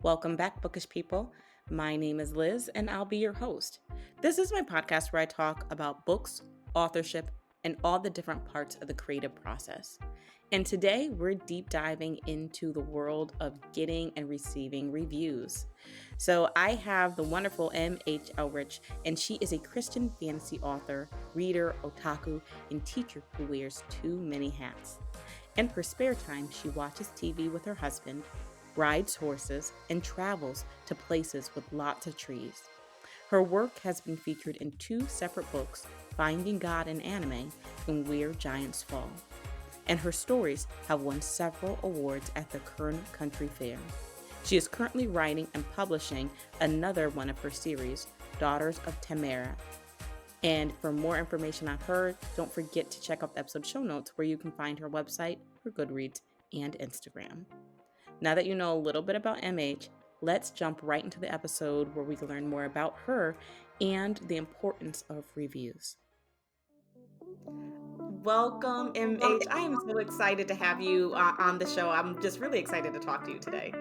Welcome back, bookish people. My name is Liz, and I'll be your host. This is my podcast where I talk about books, authorship, and all the different parts of the creative process. And today we're deep diving into the world of getting and receiving reviews. So I have the wonderful M.H. Elrich, and she is a Christian fantasy author, reader, otaku, and teacher who wears too many hats. In her spare time, she watches TV with her husband, rides horses, and travels to places with lots of trees. Her work has been featured in two separate books, Finding God in Anime and Where Giants Fall. And her stories have won several awards at the Kern Country Fair. She is currently writing and publishing another one of her series, Daughters of Tamara. And for more information on her, don't forget to check out the episode show notes where you can find her website, her Goodreads, and Instagram. Now that you know a little bit about MH, let's jump right into the episode where we can learn more about her and the importance of reviews. Welcome, MH. I am so excited to have you on the show. I'm just really excited to talk to you today.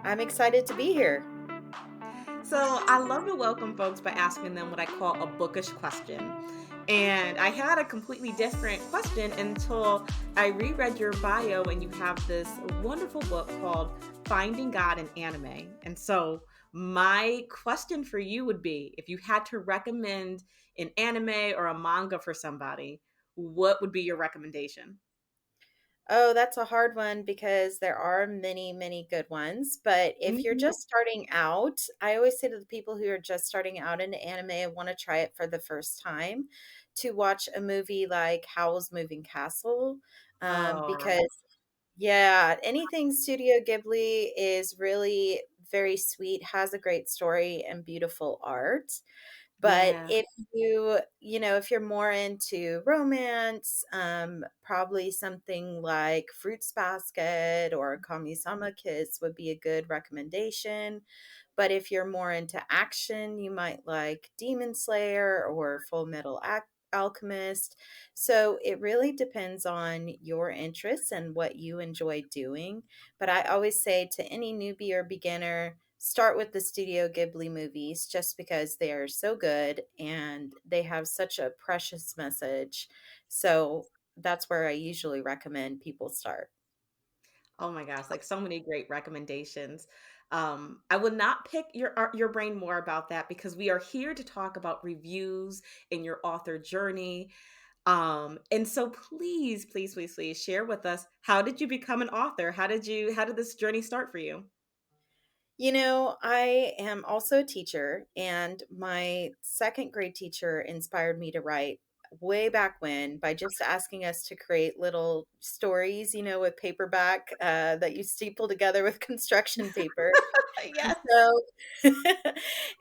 I'm excited to be here. So, I love to welcome folks by asking them what I call a bookish question. And I had a completely different question until I reread your bio, and you have this wonderful book called Finding God in Anime. And so, my question for you would be if you had to recommend an anime or a manga for somebody, what would be your recommendation? Oh, that's a hard one because there are many, many good ones. But if you're Mhm. just starting out, I always say to the people who are just starting out in anime and want to try it for the first time to watch a movie like Howl's Moving Castle. Oh, Because, yeah, anything Studio Ghibli is really very sweet, has a great story and beautiful art. But yeah. if if you're more into romance, probably something like Fruits Basket or Kami-sama Kiss would be a good recommendation. But if you're more into action, you might like Demon Slayer or Full Metal Alchemist. So it really depends on your interests and what you enjoy doing. But I always say to any newbie or beginner, start with the Studio Ghibli movies just because they are so good and they have such a precious message. So that's where I usually recommend people start. Oh my gosh, like so many great recommendations. I will not pick your brain more about that because we are here to talk about reviews and your author journey. And so please, please, please, please share with us, how did you become an author? How did this journey start for you? I am also a teacher, and my second grade teacher inspired me to write way back when by just asking us to create little stories, with paperback that you staple together with construction paper. And Yes. so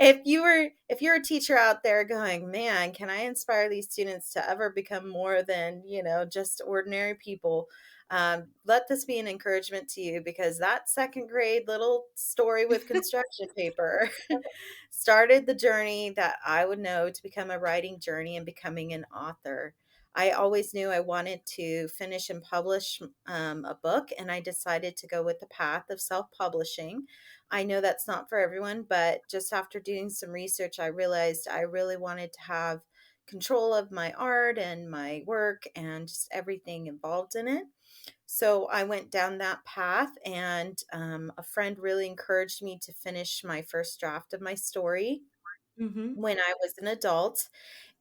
if you're a teacher out there going, "Man, can I inspire these students to ever become more than, just ordinary people?" Let this be an encouragement to you because that second grade little story with construction paper started the journey that I would know to become a writing journey and becoming an author. I always knew I wanted to finish and publish a book, and I decided to go with the path of self publishing. I know that's not for everyone, but just after doing some research, I realized I really wanted to have control of my art and my work and just everything involved in it. So I went down that path, and a friend really encouraged me to finish my first draft of my story Hmm. when I was an adult.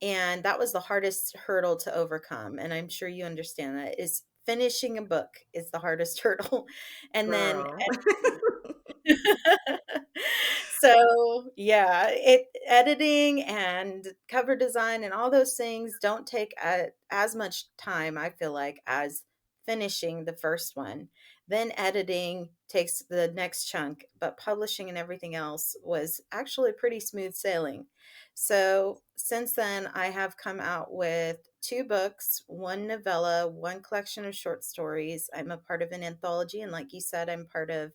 And that was the hardest hurdle to overcome. And I'm sure you understand that is finishing a book is the hardest hurdle. And then Girl. so yeah, it editing and cover design and all those things don't take as much time, I feel like, as finishing the first one. Then editing takes the next chunk, but publishing and everything else was actually pretty smooth sailing. So since then, I have come out with two books, one novella, one collection of short stories. I'm a part of an anthology, and like you said, I'm part of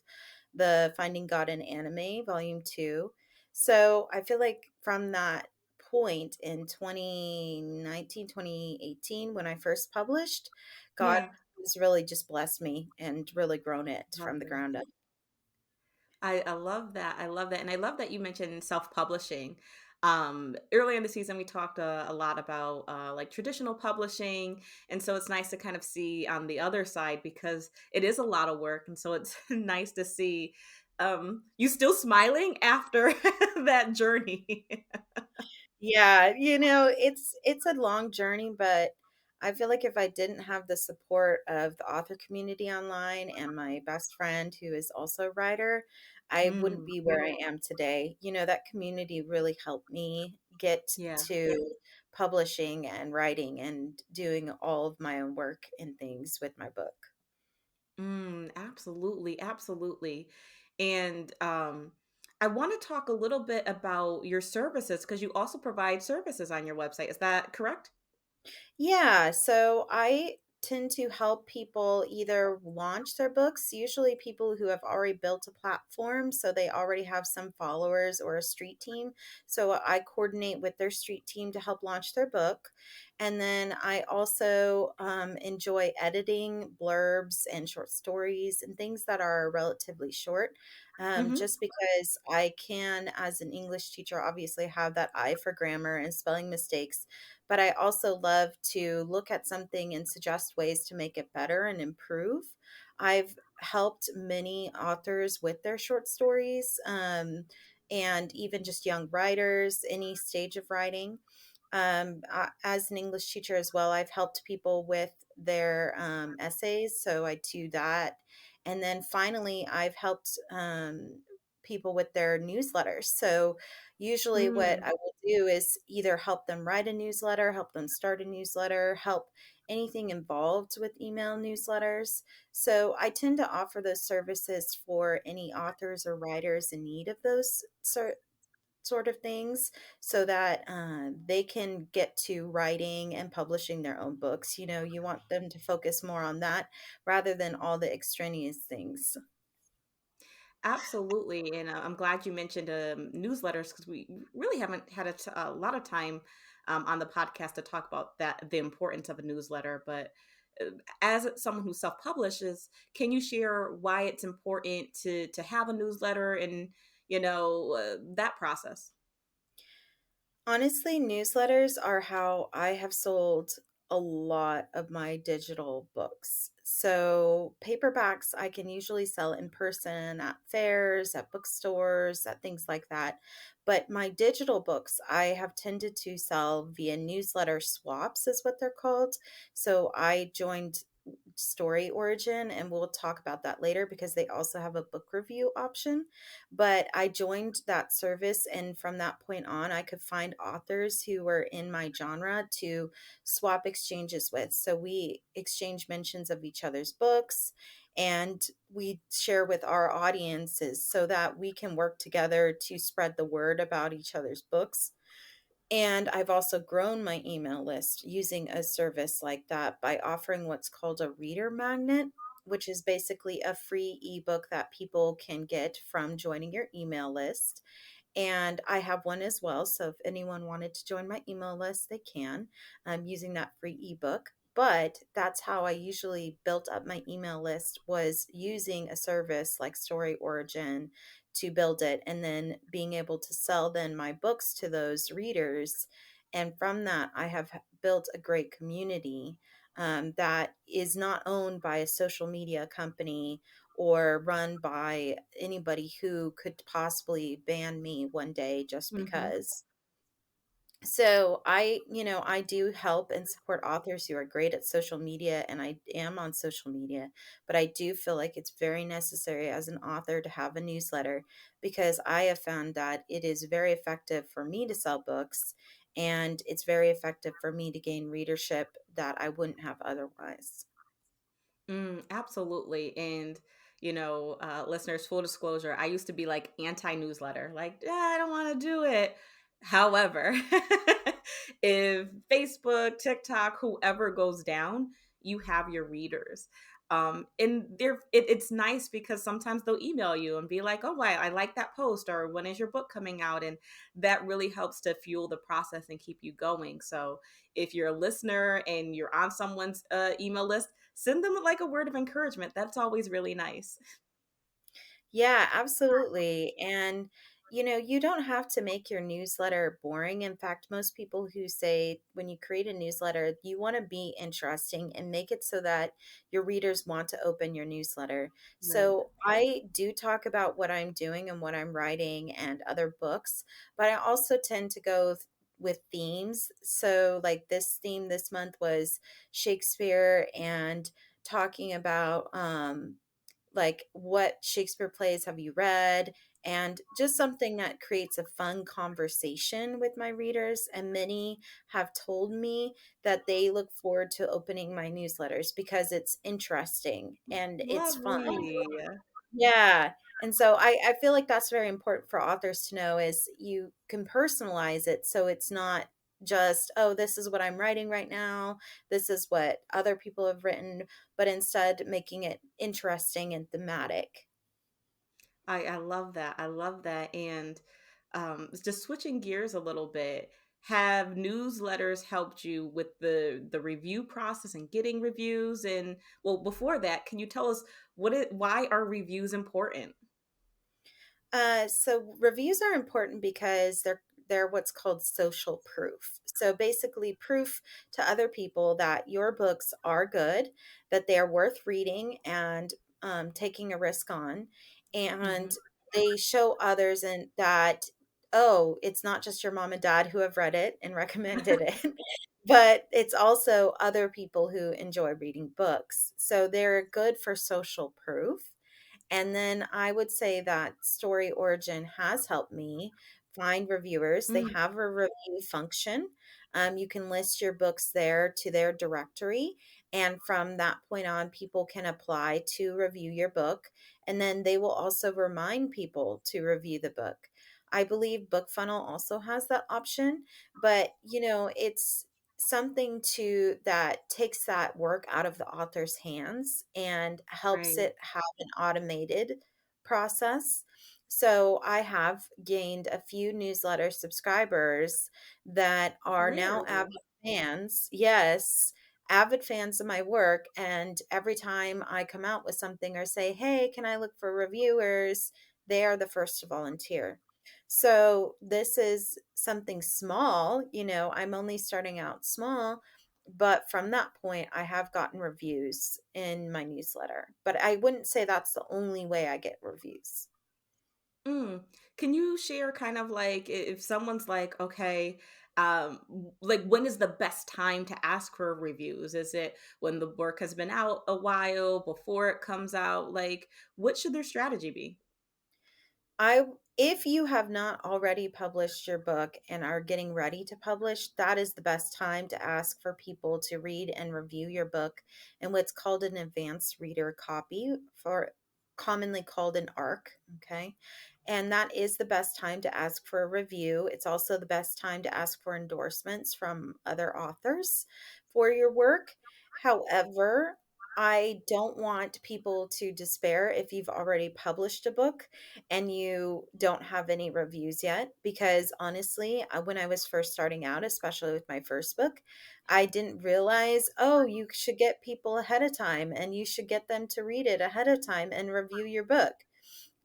the Finding God in Anime, Volume 2. So I feel like from that point in 2019, 2018, when I first published, God Yeah. has really just blessed me and really grown it from the Lovely. ground up. I love that. I love that. And I love that you mentioned self-publishing. Earlier in the season, we talked a lot about like traditional publishing. And so it's nice to kind of see on the other side because it is a lot of work. And so it's nice to see you still smiling after that journey. Yeah, it's a long journey, but I feel like if I didn't have the support of the author community online and my best friend who is also a writer, I wouldn't Mm, be where I am today. That community really helped me get yeah. to publishing and writing and doing all of my own work and things with my book. Absolutely, absolutely. And I want to talk a little bit about your services because you also provide services on your website. Is that correct? Yeah, so I tend to help people either launch their books, usually people who have already built a platform, so they already have some followers or a street team. So I coordinate with their street team to help launch their book. And then I also enjoy editing blurbs and short stories and things that are relatively short, Mm-hmm. just because I can, as an English teacher, obviously have that eye for grammar and spelling mistakes, but I also love to look at something and suggest ways to make it better and improve. I've helped many authors with their short stories, and even just young writers, any stage of writing. As an English teacher as well, I've helped people with their essays, so I do that. And then finally, I've helped people with their newsletters. So usually, what Mm, I will do is either help them write a newsletter, help them start a newsletter, help anything involved with email newsletters. So I tend to offer those services for any authors or writers in need of those sort of things so that they can get to writing and publishing their own books. You want them to focus more on that rather than all the extraneous things. absolutely. And I'm glad you mentioned newsletters because we really haven't had a lot of time on the podcast to talk about that, the importance of a newsletter. But uh, as someone who self-publishes, can you share why it's important to have a newsletter and that process? Honestly, newsletters are how I have sold a lot of my digital books. So, paperbacks I can usually sell in person at fairs, at bookstores, at things like that. But my digital books, I have tended to sell via newsletter swaps, is what they're called. So, I joined Story Origin, and we'll talk about that later because they also have a book review option. But I joined that service, and from that point on, I could find authors who were in my genre to swap exchanges with. So we exchange mentions of each other's books, and we share with our audiences so that we can work together to spread the word about each other's books. And I've also grown my email list using a service like that by offering what's called a reader magnet, which is basically a free ebook that people can get from joining your email list. And I have one as well. So if anyone wanted to join my email list, they can using that free ebook. But that's how I usually built up my email list, was using a service like Story Origin to build it and then being able to sell then my books to those readers. And from that, I have built a great community that is not owned by a social media company or run by anybody who could possibly ban me one day just Mm-hmm. because. So I do help and support authors who are great at social media, and I am on social media, but I do feel like it's very necessary as an author to have a newsletter because I have found that it is very effective for me to sell books, and it's very effective for me to gain readership that I wouldn't have otherwise. Absolutely. And, listeners, full disclosure, I used to be like anti newsletter, like, I don't want to do it. However, if Facebook, TikTok, whoever goes down, you have your readers. And it's nice because sometimes they'll email you and be like, oh, I like that post, or when is your book coming out? And that really helps to fuel the process and keep you going. So if you're a listener and you're on someone's email list, send them like a word of encouragement. That's always really nice. Yeah, absolutely. And, you don't have to make your newsletter boring. In fact, most people who say when you create a newsletter, you want to be interesting and make it so that your readers want to open your newsletter. Right. So I do talk about what I'm doing and what I'm writing and other books, but I also tend to go with themes. So, like this theme this month was Shakespeare and talking about, like what Shakespeare plays have you read, and just something that creates a fun conversation with my readers. And many have told me that they look forward to opening my newsletters because it's interesting and it's fun. Lovely. Yeah. And so I feel like that's very important for authors to know is you can personalize it so it's not just, oh, this is what I'm writing right now. This is what other people have written, but instead making it interesting and thematic. I love that. I love that. And just switching gears a little bit, have newsletters helped you with the review process and getting reviews? And well, before that, can you tell us why are reviews important? So reviews are important because they're what's called social proof. So basically proof to other people that your books are good, that they are worth reading and taking a risk on, and Hmm. they show others and that, oh, it's not just your mom and dad who have read it and recommended it, but it's also other people who enjoy reading books. So they're good for social proof. And then I would say that Story Origin has helped me find reviewers. They Mm, have a review function. You can list your books there to their directory. And from that point on, people can apply to review your book. And then they will also remind people to review the book. I believe BookFunnel also has that option, but it's something to that takes that work out of the author's hands and helps right. it have an automated process. So I have gained a few newsletter subscribers that are now Really? avid fans. Yes, avid fans of my work. And every time I come out with something or say, hey, can I look for reviewers? They are the first to volunteer. So this is something small, I'm only starting out small, but from that point I have gotten reviews in my newsletter. But I wouldn't say that's the only way I get reviews. Mm. Can you share kind of like if someone's like, okay, like when is the best time to ask for reviews? Is it when the work has been out a while, before it comes out? Like, what should their strategy be? I If you have not already published your book and are getting ready to publish, that is the best time to ask for people to read and review your book in what's called an advanced reader copy, for commonly called an ARC, okay? And that is the best time to ask for a review. It's also the best time to ask for endorsements from other authors for your work. However, I don't want people to despair if you've already published a book and you don't have any reviews yet, because honestly, when I was first starting out, especially with my first book, I didn't realize, oh, you should get people ahead of time and you should get them to read it ahead of time and review your book.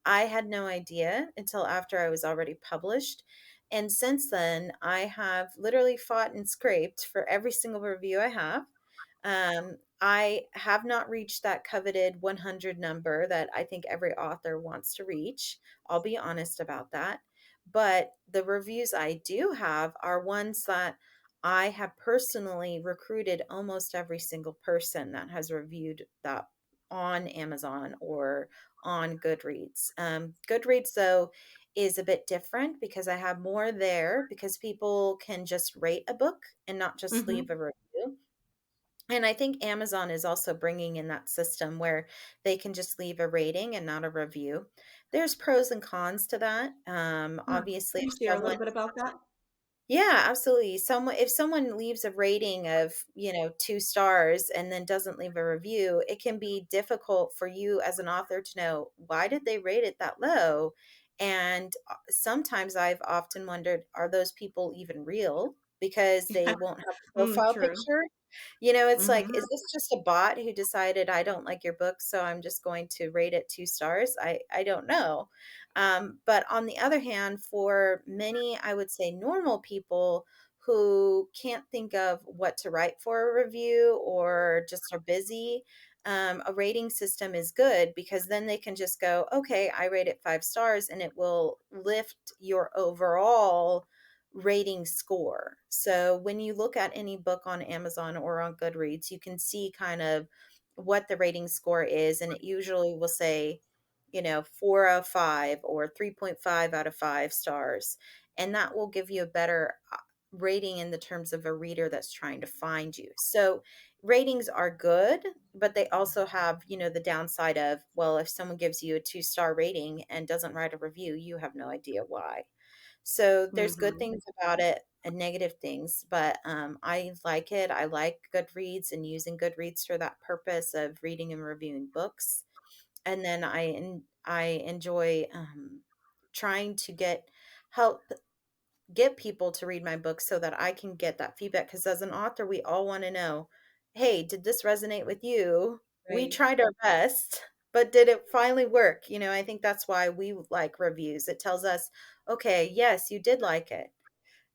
I had no idea until after I was already published. And since then, I have literally fought and scraped for every single review I have. I have not reached that coveted 100 number that I think every author wants to reach. I'll be honest about that. But the reviews I do have are ones that I have personally recruited almost every single person that has reviewed that on Amazon or on Goodreads. Goodreads, though, is a bit different because I have more there because people can just rate a book and not just leave Hmm. a review. And I think Amazon is also bringing in that system where they can just leave a rating and not a review. There's pros and cons to that. Can Obviously, you if share a someone little bit about that? yeah, absolutely. If someone leaves a rating of, 2 stars and then doesn't leave a review, it can be difficult for you as an author to know, why did they rate it that low? And sometimes I've often wondered, are those people even real? Because they won't have a Mm, profile true. picture. It's like, Mhm. is this just a bot who decided I don't like your book, so I'm just going to rate it 2 stars? I don't know. But on the other hand, for many, I would say normal people who can't think of what to write for a review or just are busy, a rating system is good because then they can just go, okay, I rate it 5 stars, and it will lift your overall rating score. So when you look at any book on Amazon or on Goodreads, you can see kind of what the rating score is, and it usually will say, 4 out of 5 or 3.5 out of 5 stars. And that will give you a better rating in the terms of a reader that's trying to find you. So ratings are good, but they also have, the downside of, well, if someone gives you a 2-star rating and doesn't write a review, you have no idea why. So there's good Mhm. things about it and negative things, but I like it. I like Goodreads and using Goodreads for that purpose of reading and reviewing books. And then I enjoy trying to help get people to read my books so that I can get that feedback. Because as an author, we all want to know, hey, did this resonate with you? We Right. tried our best, but did it finally work? I think that's why we like reviews. It tells us, okay, yes, you did like it,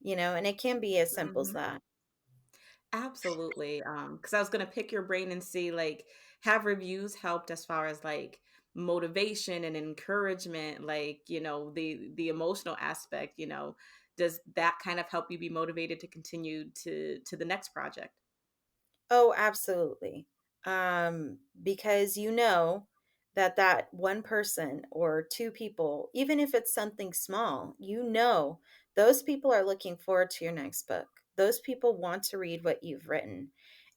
and it can be as simple as Mhm. that. Absolutely. Because I was gonna pick your brain and see, like, have reviews helped as far as like motivation and encouragement, like, the emotional aspect, does that kind of help you be motivated to continue to the next project? Oh, absolutely. Because that one person or two people, even if it's something small, those people are looking forward to your next book. Those people want to read what you've written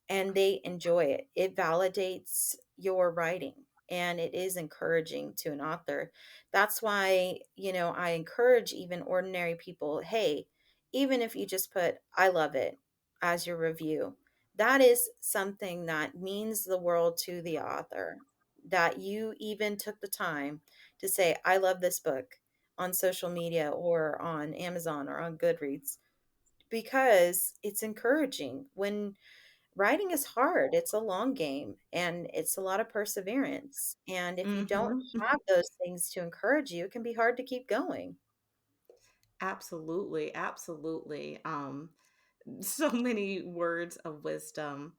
and they enjoy it. It validates your writing and it is encouraging to an author. That's why, I encourage even ordinary people, hey, even if you just put I love it as your review, that is something that means the world to the author. That you even took the time to say I love this book on social media or on Amazon or on Goodreads because it's encouraging. When writing is hard, it's a long game and it's a lot of perseverance. And if you don't Mhm. have those things to encourage you, it can be hard to keep going. Absolutely, absolutely. So many words of wisdom.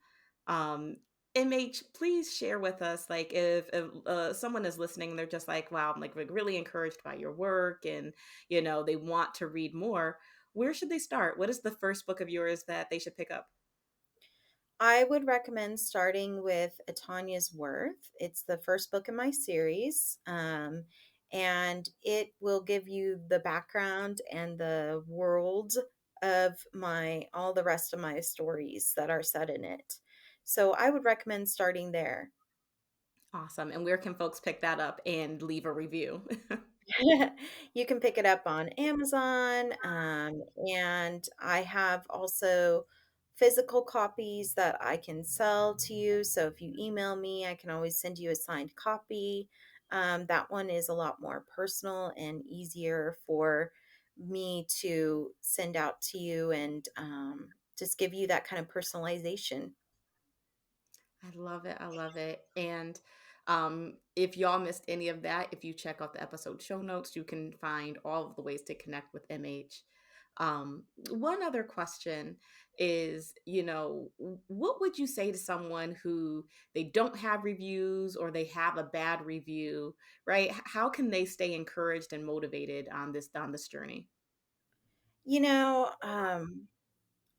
Um, MH, please share with us, like, if someone is listening, they're just like, "Wow, I'm like really encouraged by your work," and they want to read more. Where should they start? What is the first book of yours that they should pick up? I would recommend starting with A Tanya's Worth. It's the first book in my series, and it will give you the background and the world of my all the rest of my stories that are set in it. So I would recommend starting there. Awesome. And where can folks pick that up and leave a review? You can pick it up on Amazon, and I have also physical copies that I can sell to you. So if you email me, I can always send you a signed copy. That one is a lot more personal and easier for me to send out to you and just give you that kind of personalization. I love it. I love it. And if y'all missed any of that, if you check out the episode show notes, you can find all of the ways to connect with MH. One other question is, what would you say to someone who they don't have reviews or they have a bad review, right? How can they stay encouraged and motivated on this journey? You know, um,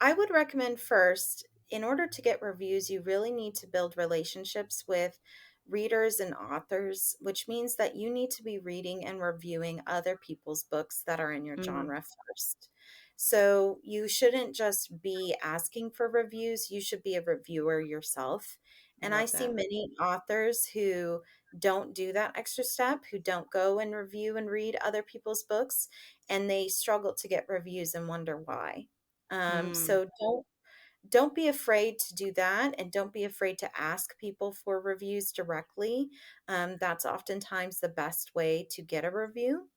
I would recommend first, in order to get reviews, you really need to build relationships with readers and authors, which means that you need to be reading and reviewing other people's books that are in your Mm, genre first. So you shouldn't just be asking for reviews, you should be a reviewer yourself. I And I love see that. many authors who don't do that extra step, who don't go and review and read other people's books, and they struggle to get reviews and wonder why. Mm. So don't be afraid to do that, and don't be afraid to ask people for reviews directly. That's oftentimes the best way to get a review.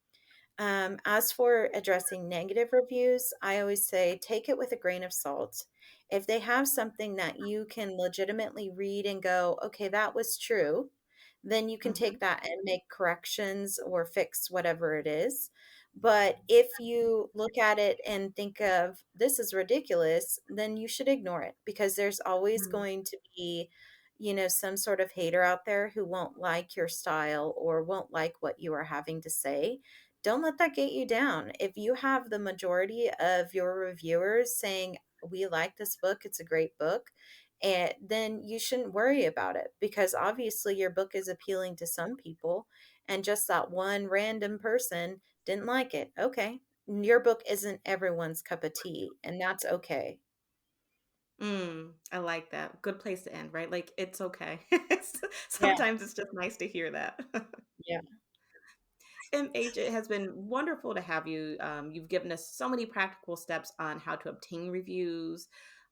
As for addressing negative reviews, I always say take it with a grain of salt. If they have something that you can legitimately read and go, okay, that was true, then you can take Mhm. that and make corrections or fix whatever it is. But if you look at it and think of this is ridiculous, then you should ignore it because there's always Mm. going to be, some sort of hater out there who won't like your style or won't like what you are having to say. Don't let that get you down. If you have the majority of your reviewers saying, we like this book, it's a great book, and then you shouldn't worry about it because obviously your book is appealing to some people and just that one random person didn't like it. Okay. Your book isn't everyone's cup of tea, and that's okay. I like that. Good place to end, right? Like, it's okay. Yeah. Sometimes it's just nice to hear that. Yeah. MH, it has been wonderful to have you. You've given us so many practical steps on how to obtain reviews.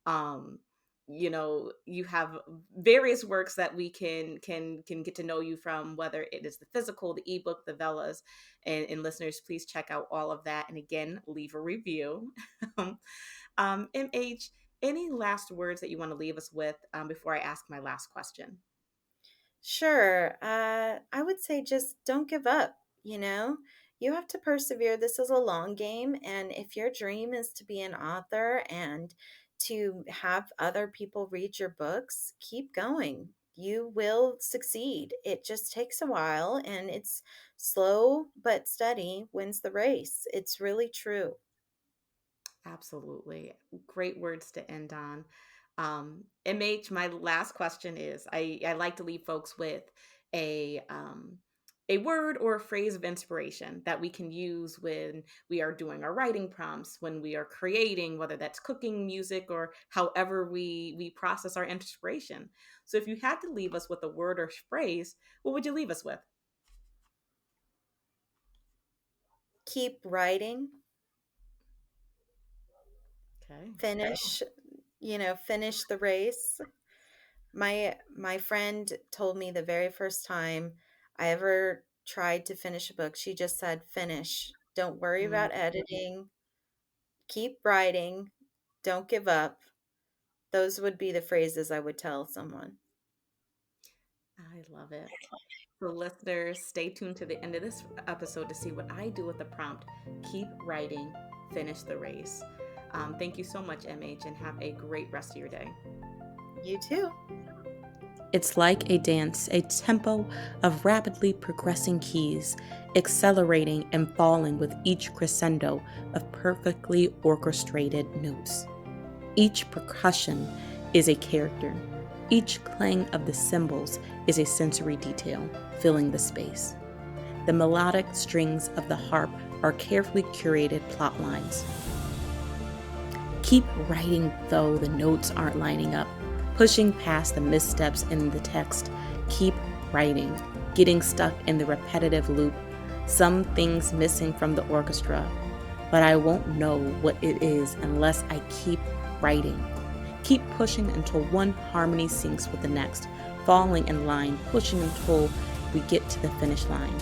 Um, you have various works that we can get to know you from, whether it is the physical, the ebook, the Velas, and listeners, please check out all of that. And again, leave a review. MH, any last words that you want to leave us with before I ask my last question? Sure. I would say just don't give up, You have to persevere. This is a long game, and if your dream is to be an author and to have other people read your books, keep going. You will succeed. It just takes a while, and it's slow but steady wins the race. It's really true. Absolutely. Great words to end on. MH, my last question is I like to leave folks with a word or a phrase of inspiration that we can use when we are doing our writing prompts, when we are creating, whether that's cooking, music, or however we process our inspiration. So if you had to leave us with a word or phrase, what would you leave us with? Keep writing, Okay. finish, finish the race. My friend told me the very first time I ever tried to finish a book, she just said, "Finish. Don't worry Mm, about editing. Keep writing. Don't give up." Those would be the phrases I would tell someone. I love it. So, listeners, stay tuned to the end of this episode to see what I do with the prompt. Keep writing, finish the race. Thank you so much, MH, and have a great rest of your day. You too. It's like a dance, a tempo of rapidly progressing keys, accelerating and falling with each crescendo of perfectly orchestrated notes. Each percussion is a character. Each clang of the cymbals is a sensory detail, filling the space. The melodic strings of the harp are carefully curated plot lines. Keep writing though the notes aren't lining up, pushing past the missteps in the text. Keep writing, getting stuck in the repetitive loop, some things missing from the orchestra, but I won't know what it is unless I keep writing. Keep pushing until one harmony syncs with the next, falling in line, pushing until we get to the finish line.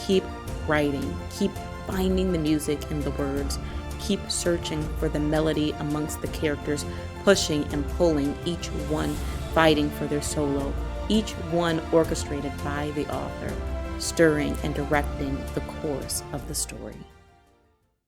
Keep writing, keep finding the music in the words, keep searching for the melody amongst the characters, pushing and pulling, each one fighting for their solo, each one orchestrated by the author, stirring and directing the course of the story.